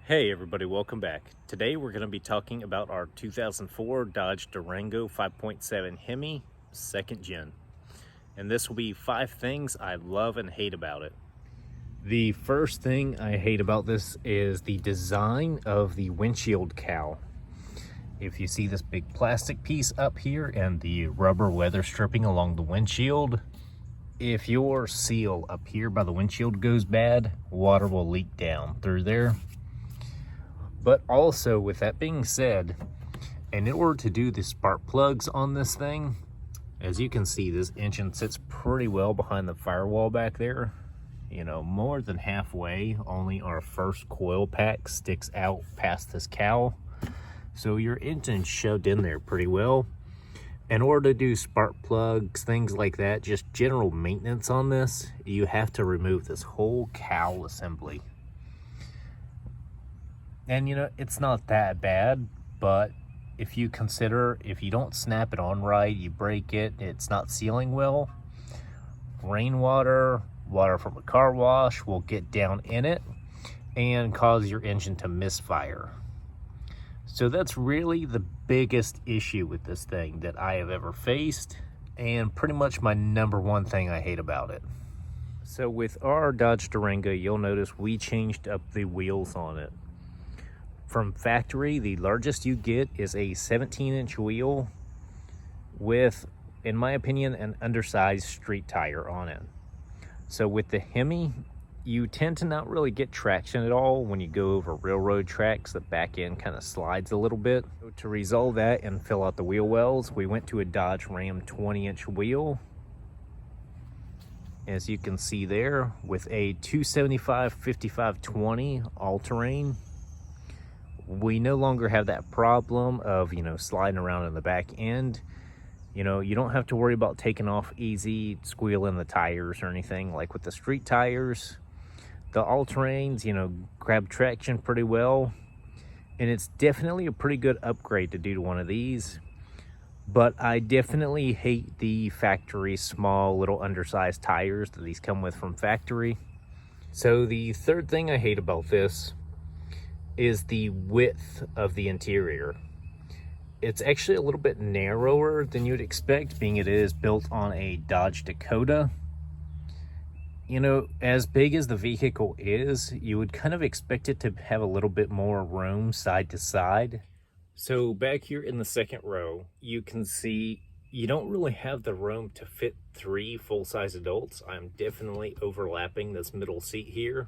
Hey everybody, welcome back. Today we're going to be talking about our 2004 Dodge Durango 5.7 Hemi 2nd Gen. And this will be 5 things I love and hate about it. The first thing I hate about this is the design of the windshield cowl. If you see this big plastic piece up here and the rubber weather stripping along the windshield, if your seal up here by the windshield goes bad, water will leak down through there. But also, with that being said, in order to do the spark plugs on this thing, as you can see, this engine sits pretty well behind the firewall back there. You know, more than halfway, only our first coil pack sticks out past this cowl. So your engine's shoved in there pretty well. In order to do spark plugs, things like that, just general maintenance on this, you have to remove this whole cowl assembly. And you know, it's not that bad, but if you consider, if you don't snap it on right, you break it, it's not sealing well, rainwater, water from a car wash will get down in it and cause your engine to misfire. So that's really the biggest issue with this thing that I have ever faced, and pretty much my number one thing I hate about it. So with our Dodge Durango, you'll notice we changed up the wheels on it. From factory, the largest you get is a 17-inch wheel with, in my opinion, an undersized street tire on it. So with the Hemi, you tend to not really get traction at all when you go over railroad tracks. The back end kind of slides a little bit. So to resolve that and fill out the wheel wells, we went to a Dodge Ram 20-inch wheel. As you can see there, with a 275/55/20 all-terrain. We no longer have that problem of, you know, sliding around in the back end. You know, you don't have to worry about taking off easy, squealing the tires or anything like with the street tires. The all-terrains, you know, grab traction pretty well. And it's definitely a pretty good upgrade to do to one of these. But I definitely hate the factory small little undersized tires that these come with from factory. So the third thing I hate about this is the width of the interior. It's actually a little bit narrower than you'd expect, being it is built on a Dodge Dakota. You know, as big as the vehicle is, you would kind of expect it to have a little bit more room side to side. So back here in the second row, you can see you don't really have the room to fit 3 full-size adults. I'm definitely overlapping this middle seat here.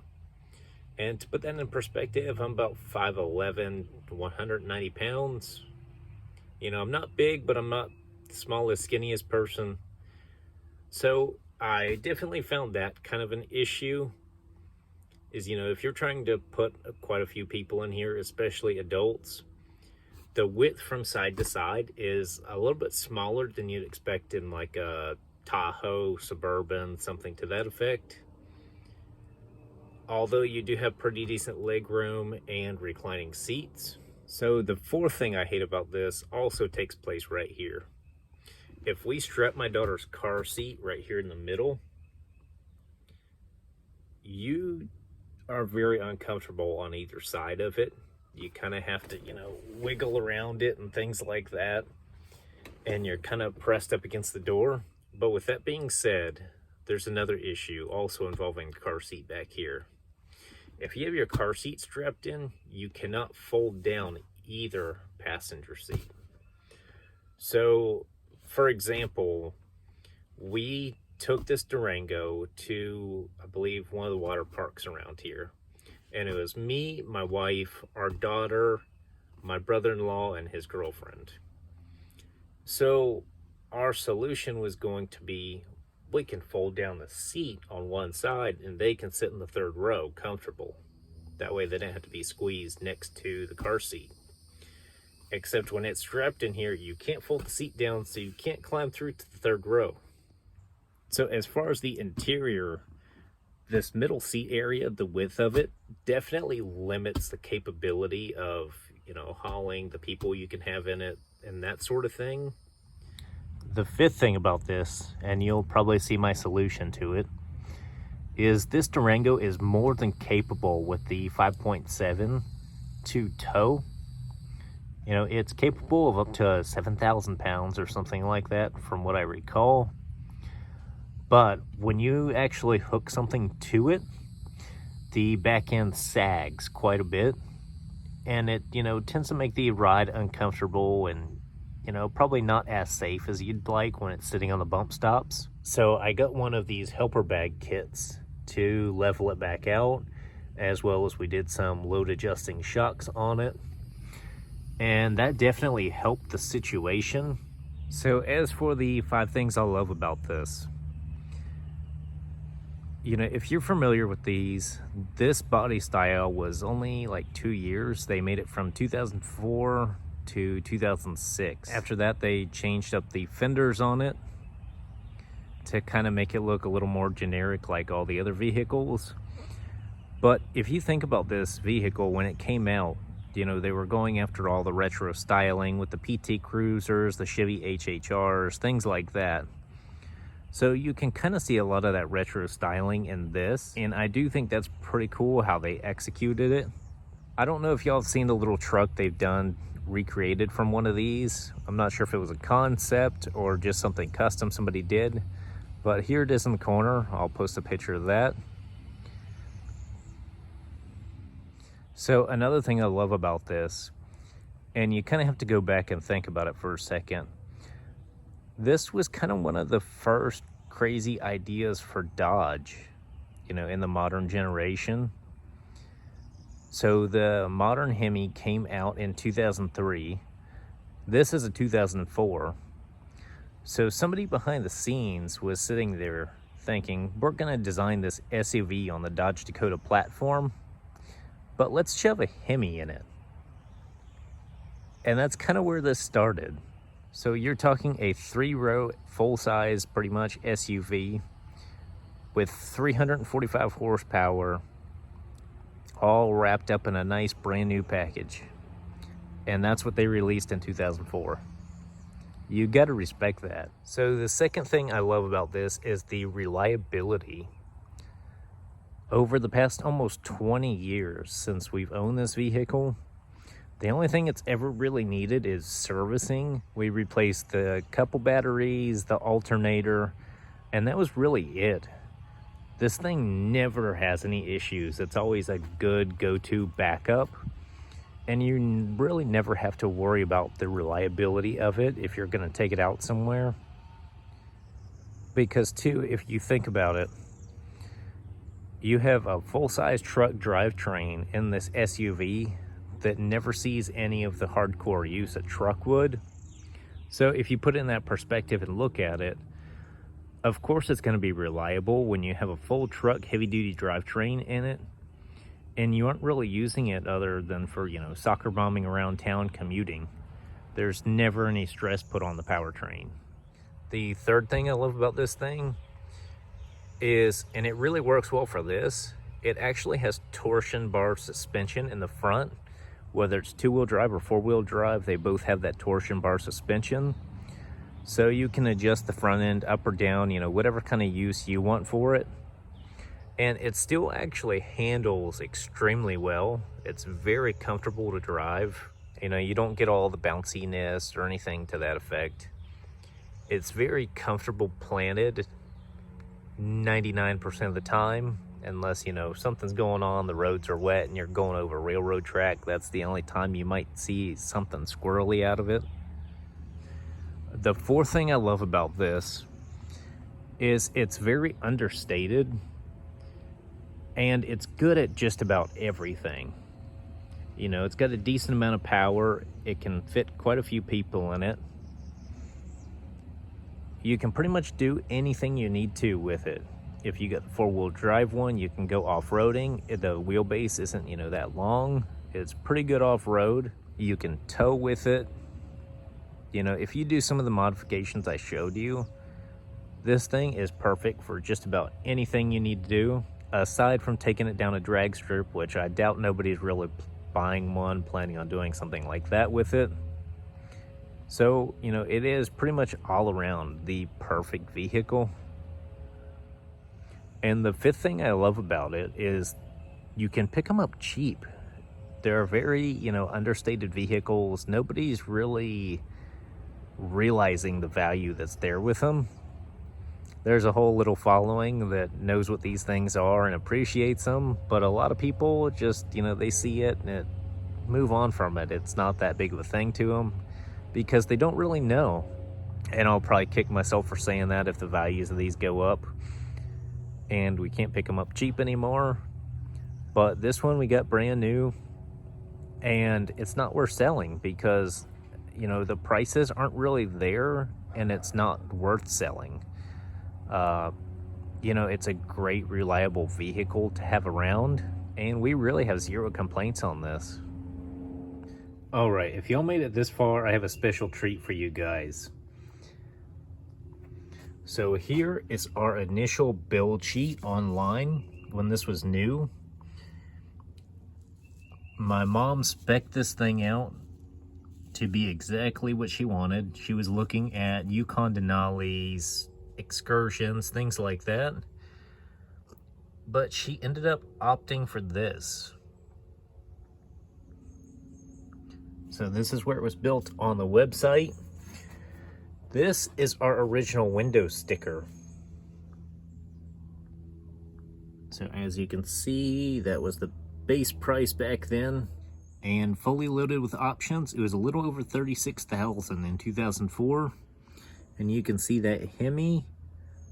And to put that in perspective, I'm about 5'11", 190 pounds. You know, I'm not big, but I'm not the smallest, skinniest person. So I definitely found that kind of an issue. Is, you know, if you're trying to put quite a few people in here, especially adults, the width from side to side is a little bit smaller than you'd expect in like a Tahoe, Suburban, something to that effect. Although you do have pretty decent leg room and reclining seats. So the fourth thing I hate about this also takes place right here. If we strap my daughter's car seat right here in the middle, you are very uncomfortable on either side of it. You kind of have to, you know, wiggle around it and things like that. And you're kind of pressed up against the door. But with that being said, there's another issue also involving the car seat back here. If you have your car seat strapped in, you cannot fold down either passenger seat. So, for example, we took this Durango to, I believe, one of the water parks around here. And it was me, my wife, our daughter, my brother-in-law, and his girlfriend. So, our solution was going to be, we can fold down the seat on one side and they can sit in the third row comfortable. That way they don't have to be squeezed next to the car seat. Except when it's strapped in here, you can't fold the seat down, so you can't climb through to the third row. So as far as the interior, this middle seat area, the width of it, definitely limits the capability of, you know, hauling the people you can have in it and that sort of thing. The fifth thing about this, and you'll probably see my solution to it, is this Durango is more than capable with the 5.7 to tow. You know, it's capable of up to 7,000 pounds or something like that, from what I recall. But when you actually hook something to it, the back end sags quite a bit. And it, you know, tends to make the ride uncomfortable and, you know, probably not as safe as you'd like when it's sitting on the bump stops. So I got one of these helper bag kits to level it back out, as well as we did some load adjusting shocks on it. And that definitely helped the situation. So as for the 5 things I love about this, you know, if you're familiar with these, this body style was only like 2 years. They made it from 2004 to 2006. After that, they changed up the fenders on it to kind of make it look a little more generic like all the other vehicles. But if you think about this vehicle, when it came out, you know, they were going after all the retro styling with the PT Cruisers, the Chevy HHRs, things like that. So you can kind of see a lot of that retro styling in this, and I do think that's pretty cool how they executed it. I don't know if y'all have seen the little truck they've done recreated from one of these. I'm not sure if it was a concept or just something custom somebody did, but here it is in the corner. I'll post a picture of that. So another thing I love about this, and you kind of have to go back and think about it for a second, this was kind of one of the first crazy ideas for Dodge, you know, in the modern generation. So the modern Hemi came out in 2003. This is a 2004. So somebody behind the scenes was sitting there thinking, we're going to design this SUV on the Dodge Dakota platform, but let's shove a Hemi in it. And that's kind of where this started. So you're talking a 3-row, full-size, pretty much SUV with 345 horsepower, all wrapped up in a nice brand new package. And that's what they released in 2004. You gotta respect that. So the second thing I love about this is the reliability. Over the past almost 20 years since we've owned this vehicle, the only thing it's ever really needed is servicing. We replaced the couple batteries, the alternator, and that was really it. This thing never has any issues. It's always a good go-to backup, and you really never have to worry about the reliability of it if you're gonna take it out somewhere. Because too, if you think about it, you have a full-size truck drivetrain in this SUV that never sees any of the hardcore use a truck would. So if you put it in that perspective and look at it, of course it's going to be reliable when you have a full truck heavy-duty drivetrain in it, and you aren't really using it other than for, you know, soccer bombing around town commuting. There's never any stress put on the powertrain. The third thing I love about this thing is, and it really works well for this, it actually has torsion bar suspension in the front. Whether it's 2-wheel drive or 4-wheel drive, they both have that torsion bar suspension. So you can adjust the front end up or down, you know, whatever kind of use you want for it. And it still actually handles extremely well. It's very comfortable to drive. You know, you don't get all the bounciness or anything to that effect. It's very comfortable planted 99% of the time, unless, you know, something's going on, the roads are wet and you're going over a railroad track. That's the only time you might see something squirrely out of it. The fourth thing I love about this is it's very understated, and it's good at just about everything. You know, it's got a decent amount of power. It can fit quite a few people in it. You can pretty much do anything you need to with it. If you got the 4-wheel drive one, you can go off-roading. The wheelbase isn't, you know, that long. It's pretty good off-road. You can tow with it. You know, if you do some of the modifications I showed you, this thing is perfect for just about anything you need to do, aside from taking it down a drag strip, which I doubt nobody's really buying one, planning on doing something like that with it. So, you know, it is pretty much all around the perfect vehicle. And the fifth thing I love about it is you can pick them up cheap. They're very, you know, understated vehicles. Nobody's really realizing the value that's there with them. There's a whole little following that knows what these things are and appreciates them, but a lot of people just, you know, they see it and move on from it. It's not that big of a thing to them because they don't really know. And I'll probably kick myself for saying that if the values of these go up and we can't pick them up cheap anymore. But this one we got brand new, and it's not worth selling because, you know, the prices aren't really there and it's not worth selling. You know, it's a great, reliable vehicle to have around, and we really have zero complaints on this. All right, if y'all made it this far, I have a special treat for you guys. So here is our initial build sheet online when this was new. My mom spec'd this thing out to be exactly what she wanted. She was looking at Yukon Denali's, excursions, things like that. But she ended up opting for this. So this is where it was built on the website. This is our original window sticker. So as you can see, that was the base price back then, and fully loaded with options, it was a little over $36,000 in 2004. And you can see that Hemi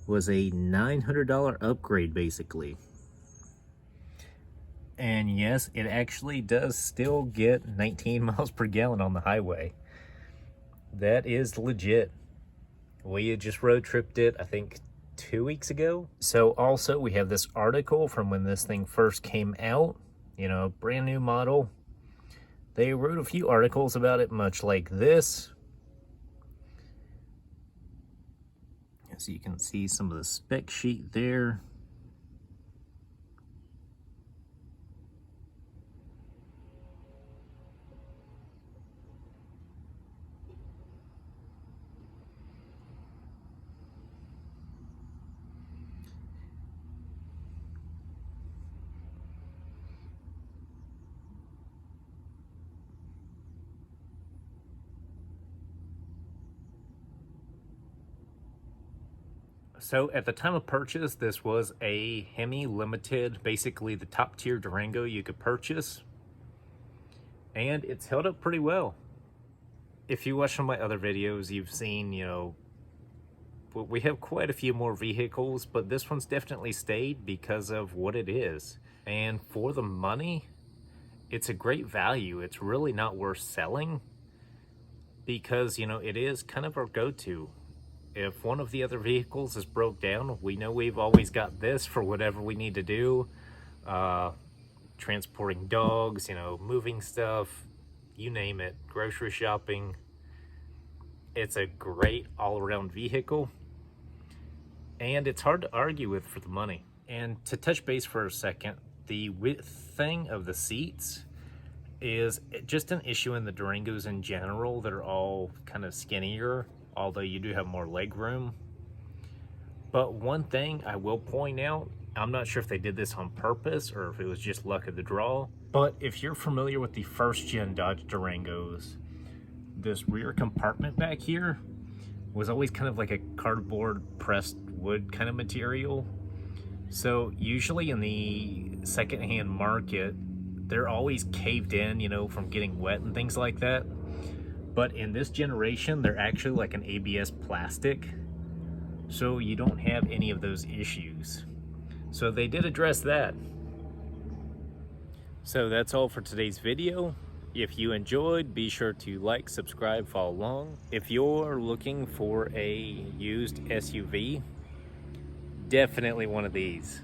was a $900 upgrade basically. And yes, it actually does still get 19 miles per gallon on the highway. That is legit. We had just road tripped it, I think 2 weeks ago. So also we have this article from when this thing first came out, you know, brand new model. They wrote a few articles about it, much like this. So you can see some of the spec sheet there. So at the time of purchase, this was a Hemi Limited, basically the top tier Durango you could purchase. And it's held up pretty well. If you watch some of my other videos, you've seen, you know, we have quite a few more vehicles, but this one's definitely stayed because of what it is. And for the money, it's a great value. It's really not worth selling because, you know, it is kind of our go-to. If one of the other vehicles is broke down, we know we've always got this for whatever we need to do. Transporting dogs, you know, moving stuff, you name it, grocery shopping. It's a great all-around vehicle, and it's hard to argue with for the money. And to touch base for a second, the width thing of the seats is just an issue in the Durangos in general. They're all kind of skinnier, although you do have more leg room. But one thing I will point out, I'm not sure if they did this on purpose or if it was just luck of the draw, but if you're familiar with the first gen Dodge Durangos, this rear compartment back here was always kind of like a cardboard pressed wood kind of material. So usually in the secondhand market, they're always caved in, you know, from getting wet and things like that. But in this generation, they're actually like an ABS plastic, so you don't have any of those issues. So they did address that. So that's all for today's video. If you enjoyed, be sure to like, subscribe, follow along. If you're looking for a used SUV, definitely one of these.